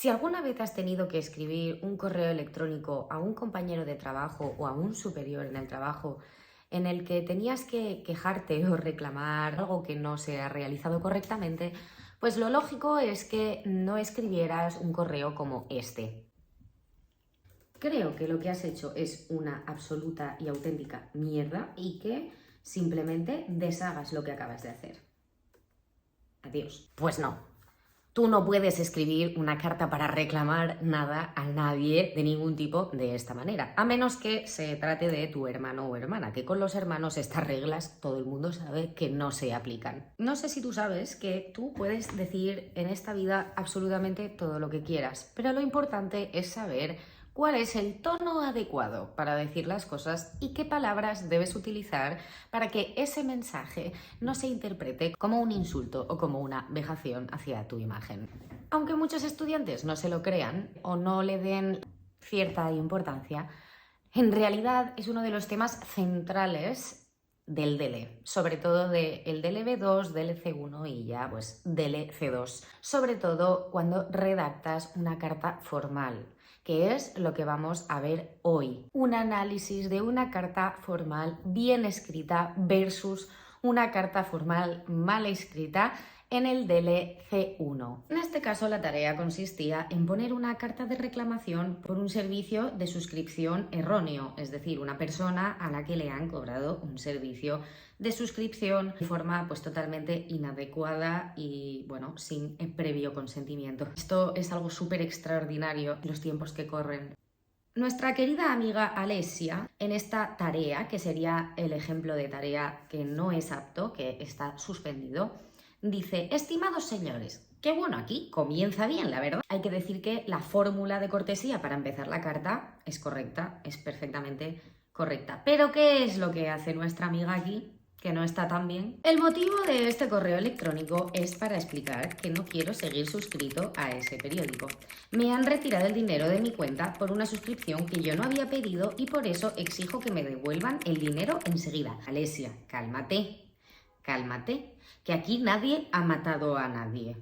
Si alguna vez has tenido que escribir un correo electrónico a un compañero de trabajo o a un superior en el trabajo en el que tenías que quejarte o reclamar algo que no se ha realizado correctamente, pues lo lógico es que no escribieras un correo como este. Creo que lo que has hecho es una absoluta y auténtica mierda y que simplemente deshagas lo que acabas de hacer. Adiós. Pues no. Tú no puedes escribir una carta para reclamar nada a nadie de ningún tipo de esta manera, a menos que se trate de tu hermano o hermana, que con los hermanos estas reglas todo el mundo sabe que no se aplican. No sé si tú sabes que tú puedes decir en esta vida absolutamente todo lo que quieras, pero lo importante es saber cuál es el tono adecuado para decir las cosas y qué palabras debes utilizar para que ese mensaje no se interprete como un insulto o como una vejación hacia tu imagen. Aunque muchos estudiantes no se lo crean o no le den cierta importancia, en realidad es uno de los temas centrales del DELE, sobre todo del DELE B2, DELE C1 y ya pues DELE C2, sobre todo cuando redactas una carta formal, que es lo que vamos a ver hoy. Un análisis de una carta formal bien escrita versus una carta formal mal escrita en el DELE C1. En este caso, la tarea consistía en poner una carta de reclamación por un servicio de suscripción erróneo, es decir, una persona a la que le han cobrado un servicio de suscripción de forma pues totalmente inadecuada y bueno, sin previo consentimiento. Esto es algo súper extraordinario en los tiempos que corren. Nuestra querida amiga Alessia, en esta tarea, que sería el ejemplo de tarea que no es apto, que está suspendido, dice: estimados señores, que bueno, aquí comienza bien, la verdad. Hay que decir que la fórmula de cortesía para empezar la carta es correcta, es perfectamente correcta. Pero ¿qué es lo que hace nuestra amiga aquí? Que no está tan bien. El motivo de este correo electrónico es para explicar que no quiero seguir suscrito a ese periódico. Me han retirado el dinero de mi cuenta por una suscripción que yo no había pedido y por eso exijo que me devuelvan el dinero enseguida. Alessia, cálmate, cálmate, que aquí nadie ha matado a nadie.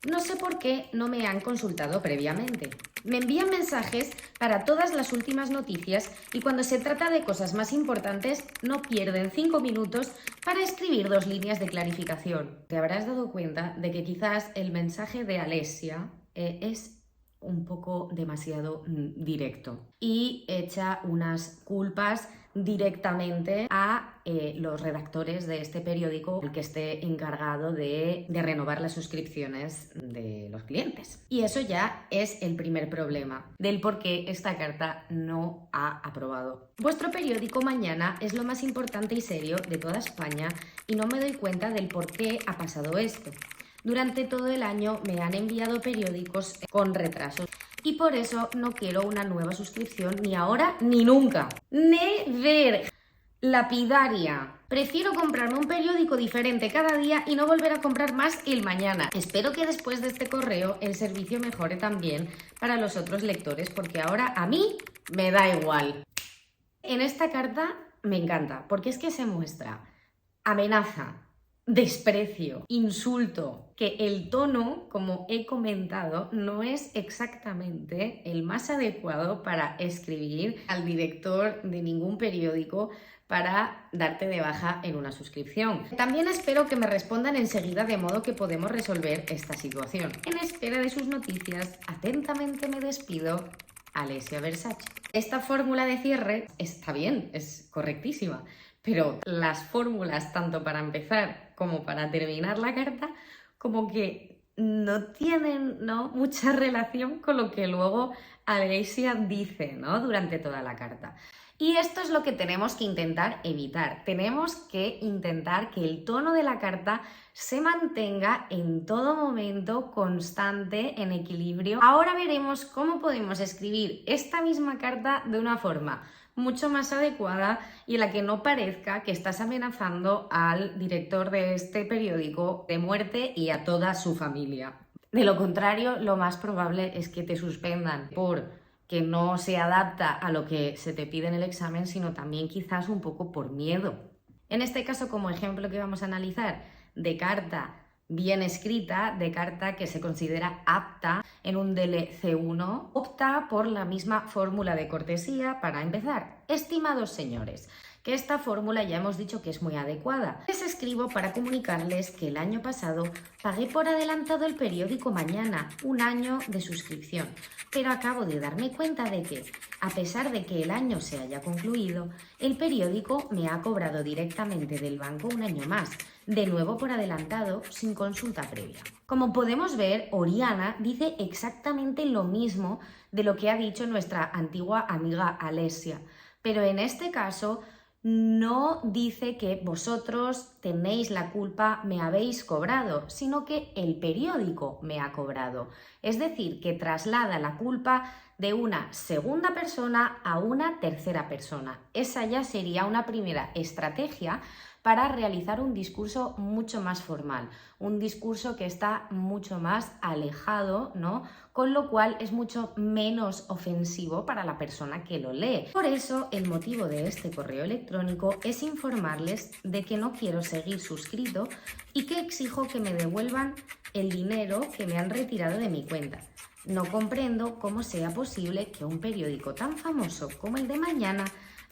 No sé por qué no me han consultado previamente. Me envían mensajes para todas las últimas noticias y cuando se trata de cosas más importantes no pierden 5 minutos para escribir 2 líneas de clarificación. Te habrás dado cuenta de que quizás el mensaje de Alessia es un poco demasiado directo y echa unas culpas directamente a los redactores de este periódico, el que esté encargado de renovar las suscripciones de los clientes. Y eso ya es el primer problema del por qué esta carta no ha aprobado. Vuestro periódico Mañana es lo más importante y serio de toda España y no me doy cuenta del por qué ha pasado esto. Durante todo el año me han enviado periódicos con retrasos y por eso no quiero una nueva suscripción ni ahora ni nunca. Never. Lapidaria. Prefiero comprarme un periódico diferente cada día y no volver a comprar más el mañana. Espero que después de este correo el servicio mejore también para los otros lectores porque ahora a mí me da igual. En esta carta me encanta porque es que se muestra amenaza, desprecio, insulto, que el tono, como he comentado, no es exactamente el más adecuado para escribir al director de ningún periódico para darte de baja en una suscripción. También espero que me respondan enseguida de modo que podemos resolver esta situación. En espera de sus noticias, atentamente me despido, Alessia Versace. Esta fórmula de cierre está bien, es correctísima, pero las fórmulas, tanto para empezar como para terminar la carta, como que no tienen, ¿no?, mucha relación con lo que luego Alessia dice, ¿no?, durante toda la carta. Y esto es lo que tenemos que intentar evitar. Tenemos que intentar que el tono de la carta se mantenga en todo momento constante, en equilibrio. Ahora veremos cómo podemos escribir esta misma carta de una forma mucho más adecuada y en la que no parezca que estás amenazando al director de este periódico de muerte y a toda su familia. De lo contrario, lo más probable es que te suspendan por que no se adapta a lo que se te pide en el examen, sino también quizás un poco por miedo. En este caso, como ejemplo que vamos a analizar de carta bien escrita, de carta que se considera apta en un DELE C1, opta por la misma fórmula de cortesía para empezar. Estimados señores, que esta fórmula ya hemos dicho que es muy adecuada. Les escribo para comunicarles que el año pasado pagué por adelantado el periódico Mañana, un año de suscripción, pero acabo de darme cuenta de que, a pesar de que el año se haya concluido, el periódico me ha cobrado directamente del banco un año más, de nuevo por adelantado, sin consulta previa. Como podemos ver, Oriana dice exactamente lo mismo de lo que ha dicho nuestra antigua amiga Alessia, pero en este caso no dice que vosotros tenéis la culpa, me habéis cobrado, sino que el periódico me ha cobrado. Es decir, que traslada la culpa de una segunda persona a una tercera persona. Esa ya sería una primera estrategia para realizar un discurso mucho más formal, un discurso que está mucho más alejado, ¿no? Con lo cual es mucho menos ofensivo para la persona que lo lee. Por eso, el motivo de este correo electrónico es informarles de que no quiero seguir suscrito y que exijo que me devuelvan el dinero que me han retirado de mi cuenta. No comprendo cómo sea posible que un periódico tan famoso como el de Mañana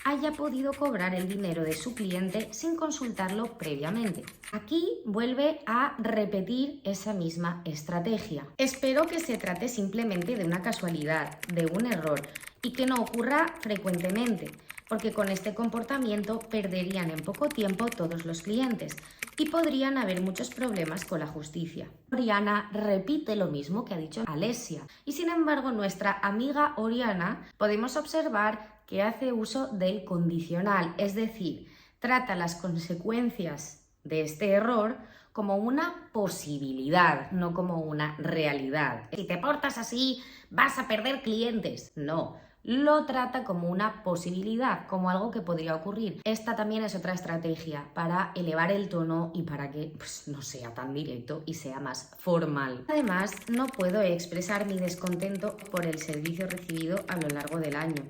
haya podido cobrar el dinero de su cliente sin consultarlo previamente. Aquí vuelve a repetir esa misma estrategia. Espero que se trate simplemente de una casualidad, de un error, y que no ocurra frecuentemente, porque con este comportamiento perderían en poco tiempo todos los clientes y podrían haber muchos problemas con la justicia. Oriana repite lo mismo que ha dicho Alessia, y sin embargo nuestra amiga Oriana podemos observar que hace uso del condicional, es decir, trata las consecuencias de este error como una posibilidad, no como una realidad. Si te portas así, vas a perder clientes. No, lo trata como una posibilidad, como algo que podría ocurrir. Esta también es otra estrategia para elevar el tono y para que no sea tan directo y sea más formal. Además, no puedo expresar mi descontento por el servicio recibido a lo largo del año.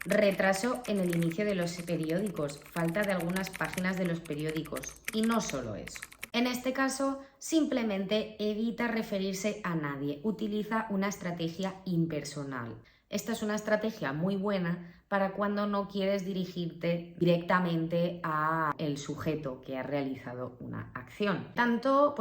Retraso en el inicio de los periódicos, falta de algunas páginas de los periódicos y no solo eso. En este caso, simplemente evita referirse a nadie, utiliza una estrategia impersonal. Esta es una estrategia muy buena para cuando no quieres dirigirte directamente a el sujeto que ha realizado una acción. Tanto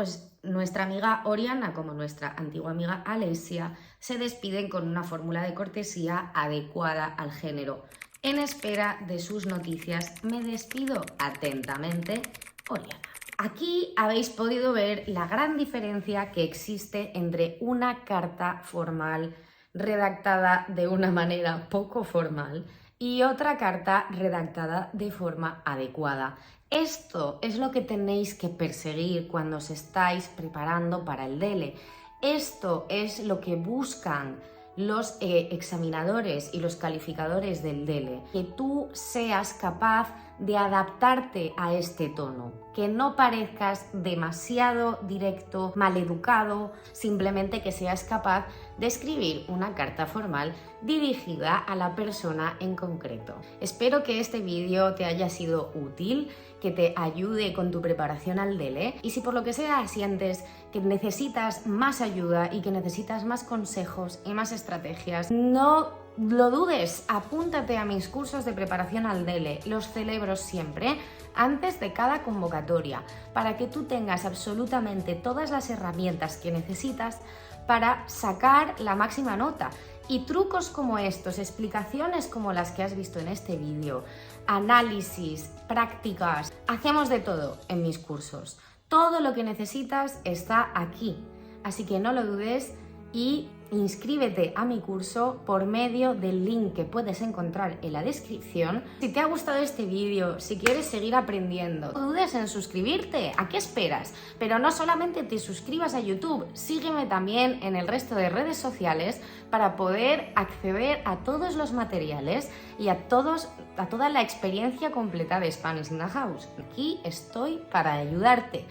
nuestra amiga Oriana como nuestra antigua amiga Alessia se despiden con una fórmula de cortesía adecuada al género. En espera de sus noticias, me despido atentamente, Oriana. Aquí habéis podido ver la gran diferencia que existe entre una carta formal redactada de una manera poco formal y otra carta redactada de forma adecuada. Esto es lo que tenéis que perseguir cuando os estáis preparando para el DELE. Esto es lo que buscan los examinadores y los calificadores del DELE, que tú seas capaz de adaptarte a este tono, que no parezcas demasiado directo, maleducado, simplemente que seas capaz de escribir una carta formal dirigida a la persona en concreto. Espero que este vídeo te haya sido útil, que te ayude con tu preparación al DELE, y si por lo que sea sientes que necesitas más ayuda y que necesitas más consejos y más estrategias, no lo dudes, apúntate a mis cursos de preparación al DELE, los celebro siempre antes de cada convocatoria, para que tú tengas absolutamente todas las herramientas que necesitas para sacar la máxima nota. Y trucos como estos, explicaciones como las que has visto en este vídeo, análisis, prácticas, hacemos de todo en mis cursos. Todo lo que necesitas está aquí, así que no lo dudes y inscríbete a mi curso por medio del link que puedes encontrar en la descripción. Si te ha gustado este vídeo, si quieres seguir aprendiendo, no dudes en suscribirte. ¿A qué esperas? Pero no solamente te suscribas a YouTube, sígueme también en el resto de redes sociales para poder acceder a todos los materiales y a toda la experiencia completa de Spanish in the House. Aquí estoy para ayudarte.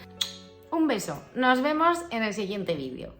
Un beso, nos vemos en el siguiente vídeo.